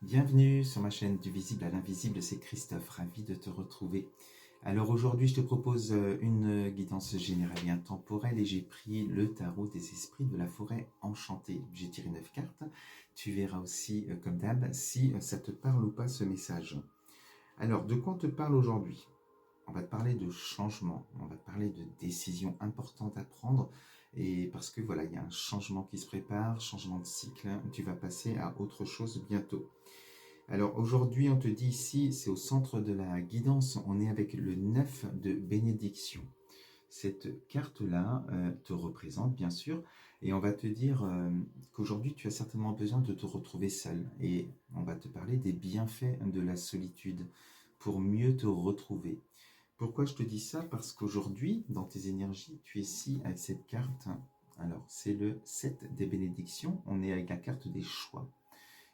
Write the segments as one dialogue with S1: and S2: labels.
S1: Bienvenue sur ma chaîne du visible à l'invisible, c'est Christophe, ravi de te retrouver. Alors aujourd'hui je te propose une guidance générale et intemporelle et j'ai pris le tarot des esprits de la forêt enchantée. J'ai tiré 9 cartes, tu verras aussi comme d'hab si ça te parle ou pas ce message. Alors de quoi on te parle aujourd'hui? On va te parler de changement, on va te parler de décisions importantes à prendre et parce que voilà, il y a un changement qui se prépare, changement de cycle, tu vas passer à autre chose bientôt. Alors aujourd'hui, on te dit ici, c'est au centre de la guidance, on est avec le 9 de bénédiction. Cette carte-là te représente bien sûr, et on va te dire qu'aujourd'hui tu as certainement besoin de te retrouver seul, et on va te parler des bienfaits de la solitude pour mieux te retrouver. Pourquoi je te dis ça? Parce qu'aujourd'hui, dans tes énergies, tu es ici avec cette carte. Alors, c'est le 7 des bénédictions, on est avec la carte des choix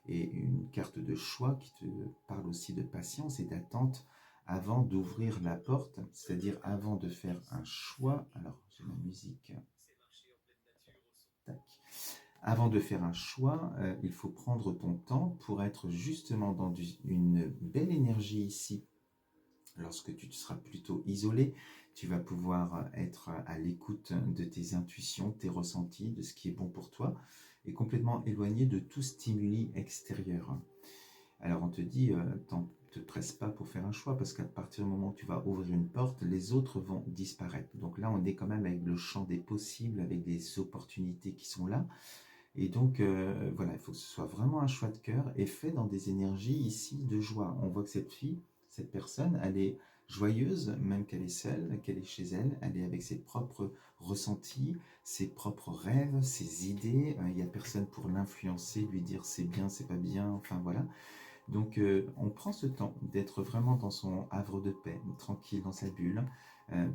S1: et une carte de choix qui te parle aussi de patience et d'attente avant d'ouvrir la porte, c'est-à-dire avant de faire un choix. Alors, j'ai ma musique. Tac. Avant de faire un choix, il faut prendre ton temps pour être justement dans une belle énergie ici. Lorsque tu seras plutôt isolé, tu vas pouvoir être à l'écoute de tes intuitions, tes ressentis, de ce qui est bon pour toi, et complètement éloigné de tout stimuli extérieur. Alors on te dit, te presse pas pour faire un choix, parce qu'à partir du moment où tu vas ouvrir une porte, les autres vont disparaître. Donc là, on est quand même avec le champ des possibles, avec des opportunités qui sont là. Et donc, voilà, il faut que ce soit vraiment un choix de cœur et fait dans des énergies ici de joie. On voit que cette fille, cette personne, elle est joyeuse, même qu'elle est seule, qu'elle est chez elle, elle est avec ses propres ressentis, ses propres rêves, ses idées. Il n'y a personne pour l'influencer, lui dire c'est bien, c'est pas bien, enfin voilà. Donc on prend ce temps d'être vraiment dans son havre de paix, tranquille dans sa bulle,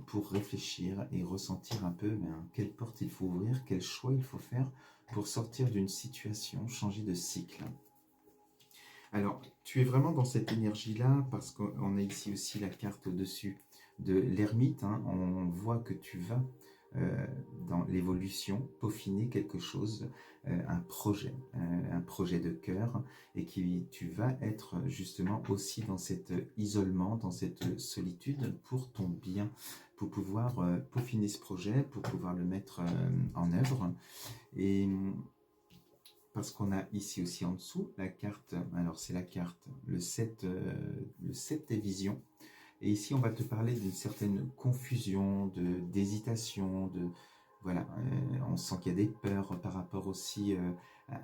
S1: pour réfléchir et ressentir un peu quelle porte il faut ouvrir, quel choix il faut faire pour sortir d'une situation, changer de cycle. Alors, tu es vraiment dans cette énergie-là parce qu'on a ici aussi la carte au-dessus de l'ermite. Hein. On voit que tu vas dans l'évolution peaufiner quelque chose, un projet de cœur, et tu vas être justement aussi dans cet isolement, dans cette solitude pour ton bien, pour pouvoir peaufiner ce projet, pour pouvoir le mettre en œuvre. Et parce qu'on a ici aussi en dessous la carte, alors c'est la carte, le 7 des visions. Et ici, on va te parler d'une certaine confusion, d'hésitation, voilà, on sent qu'il y a des peurs par rapport aussi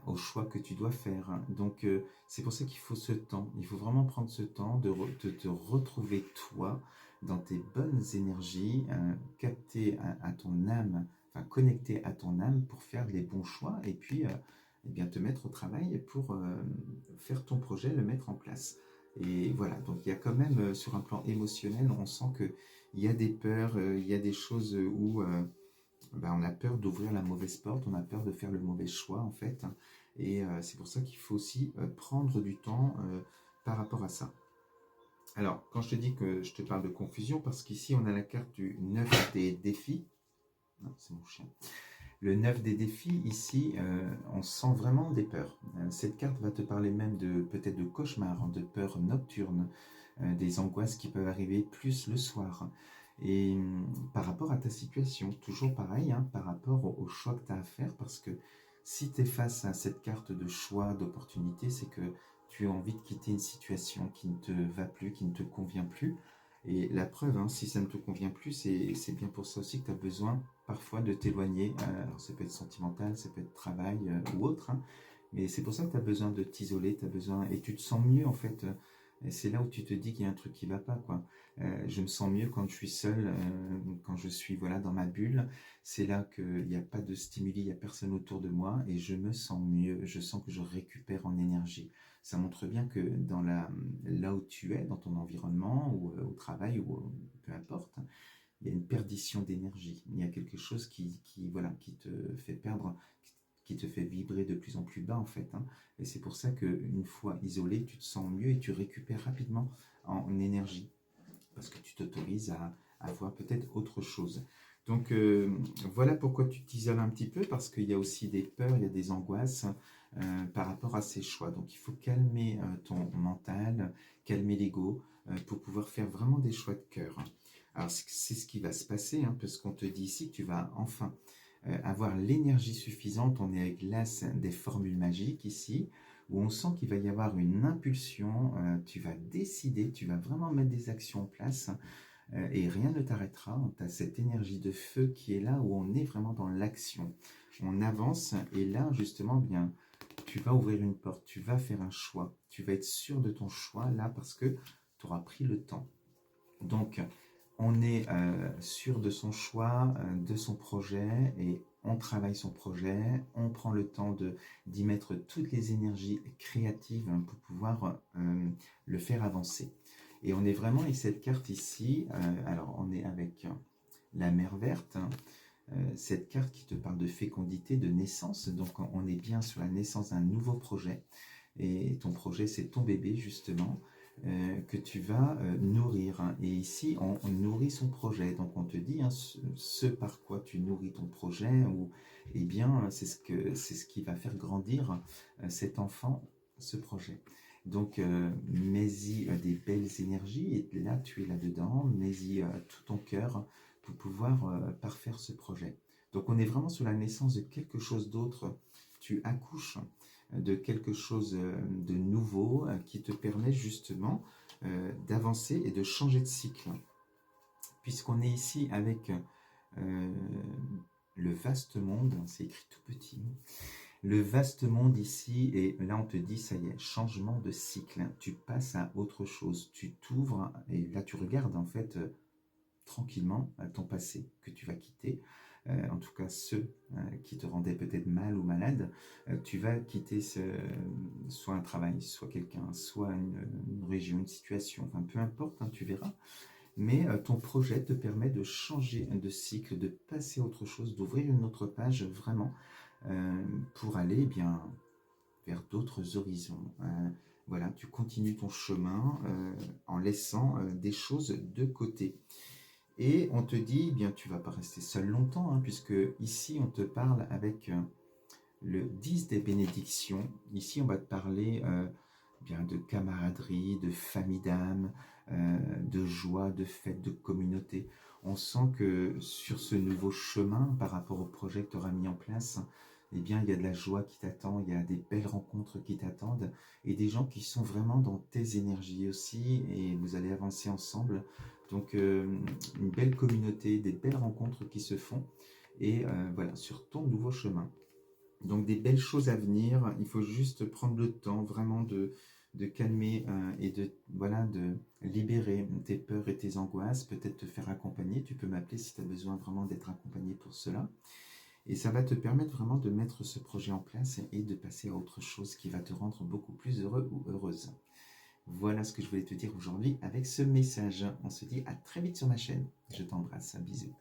S1: au choix que tu dois faire. Donc, c'est pour ça qu'il faut ce temps. Il faut vraiment prendre ce temps de te retrouver toi dans tes bonnes énergies, capter à ton âme, enfin connecter à ton âme pour faire les bons choix et puis eh bien, te mettre au travail pour faire ton projet, le mettre en place. Et voilà, donc il y a quand même sur un plan émotionnel, on sent qu'il y a des peurs, il y a des choses où on a peur d'ouvrir la mauvaise porte, on a peur de faire le mauvais choix en fait. Et c'est pour ça qu'il faut aussi prendre du temps par rapport à ça. Alors, quand je te dis que je te parle de confusion, parce qu'ici on a la carte du 9 des défis. Non, c'est mon chien. Le 9 des défis, ici, on sent vraiment des peurs. Cette carte va te parler même de peut-être de cauchemars, de peurs nocturnes, des angoisses qui peuvent arriver plus le soir. Et par rapport à ta situation, toujours pareil, hein, par rapport au choix que tu as à faire, parce que si tu es face à cette carte de choix, d'opportunité, c'est que tu as envie de quitter une situation qui ne te va plus, qui ne te convient plus. Et la preuve, hein, si ça ne te convient plus, c'est bien pour ça aussi que tu as besoin parfois de t'éloigner. Alors ça peut être sentimental, ça peut être travail ou autre, hein, mais c'est pour ça que tu as besoin de t'isoler, tu as besoin, et tu te sens mieux en fait. Et c'est là où tu te dis qu'il y a un truc qui va pas, quoi. Je me sens mieux quand je suis seul, quand je suis voilà dans ma bulle. C'est là qu'il n'y a pas de stimuli, il n'y a personne autour de moi et je me sens mieux. Je sens que je récupère en énergie. Ça montre bien que là où tu es, dans ton environnement ou au travail ou peu importe, il y a une perdition d'énergie. Il y a quelque chose voilà, qui te fait perdre, qui te fait vibrer de plus en plus bas en fait. Hein. Et c'est pour ça qu'une fois isolé, tu te sens mieux et tu récupères rapidement en énergie. Parce que tu t'autorises à voir peut-être autre chose. Donc voilà pourquoi tu t'isoles un petit peu, parce qu'il y a aussi des peurs, il y a des angoisses, par rapport à ces choix. Donc il faut calmer ton mental, calmer l'ego pour pouvoir faire vraiment des choix de cœur. Alors c'est ce qui va se passer, hein, parce qu'on te dit ici que tu vas enfin avoir l'énergie suffisante. On est avec l'as des formules magiques ici, où on sent qu'il va y avoir une impulsion, tu vas décider, tu vas vraiment mettre des actions en place, et rien ne t'arrêtera. Tu as cette énergie de feu qui est là, où on est vraiment dans l'action. On avance, et là, justement, bien, tu vas ouvrir une porte, tu vas faire un choix, tu vas être sûr de ton choix, là, parce que tu auras pris le temps. Donc, on est sûr de son choix, de son projet, et on travaille son projet, on prend le temps d'y mettre toutes les énergies créatives pour pouvoir le faire avancer. Et on est vraiment avec cette carte ici, alors on est avec la mer verte, cette carte qui te parle de fécondité, de naissance, donc on est bien sur la naissance d'un nouveau projet, et ton projet c'est ton bébé justement, que tu vas nourrir. Et ici, on nourrit son projet. Donc, on te dit ce par quoi tu nourris ton projet, ou eh bien, c'est ce qui va faire grandir cet enfant, ce projet. Donc, mets-y des belles énergies, et là, tu es là-dedans. Mets-y tout ton cœur pour pouvoir parfaire ce projet. Donc, on est vraiment sur la naissance de quelque chose d'autre. Tu accouches de quelque chose de nouveau qui te permet justement d'avancer et de changer de cycle. Puisqu'on est ici avec le vaste monde, c'est écrit tout petit, le vaste monde ici, et là on te dit ça y est, changement de cycle, tu passes à autre chose, tu t'ouvres, et là tu regardes en fait tranquillement ton passé que tu vas quitter. En tout cas ceux qui te rendaient peut-être mal ou malade, tu vas quitter soit un travail, soit quelqu'un, soit une région, une situation, enfin peu importe, hein, tu verras. Mais ton projet te permet de changer de cycle, de passer à autre chose, d'ouvrir une autre page vraiment pour aller bien vers d'autres horizons. Voilà, tu continues ton chemin en laissant des choses de côté. Et on te dit, eh bien, tu ne vas pas rester seul longtemps, hein, puisque ici, on te parle avec le 10 des bénédictions. Ici, on va te parler bien de camaraderie, de famille d'âme, de joie, de fête, de communauté. On sent que sur ce nouveau chemin, par rapport au projet que tu auras mis en place, eh bien, il y a de la joie qui t'attend, il y a des belles rencontres qui t'attendent, et des gens qui sont vraiment dans tes énergies aussi, et vous allez avancer ensemble. Donc, une belle communauté, des belles rencontres qui se font, et voilà, sur ton nouveau chemin. Donc, des belles choses à venir. Il faut juste prendre le temps vraiment de calmer et voilà, de libérer tes peurs et tes angoisses, peut-être te faire accompagner. Tu peux m'appeler si tu as besoin vraiment d'être accompagné pour cela. Et ça va te permettre vraiment de mettre ce projet en place et de passer à autre chose qui va te rendre beaucoup plus heureux ou heureuse. Voilà ce que je voulais te dire aujourd'hui avec ce message. On se dit à très vite sur ma chaîne. Je t'embrasse, un bisou.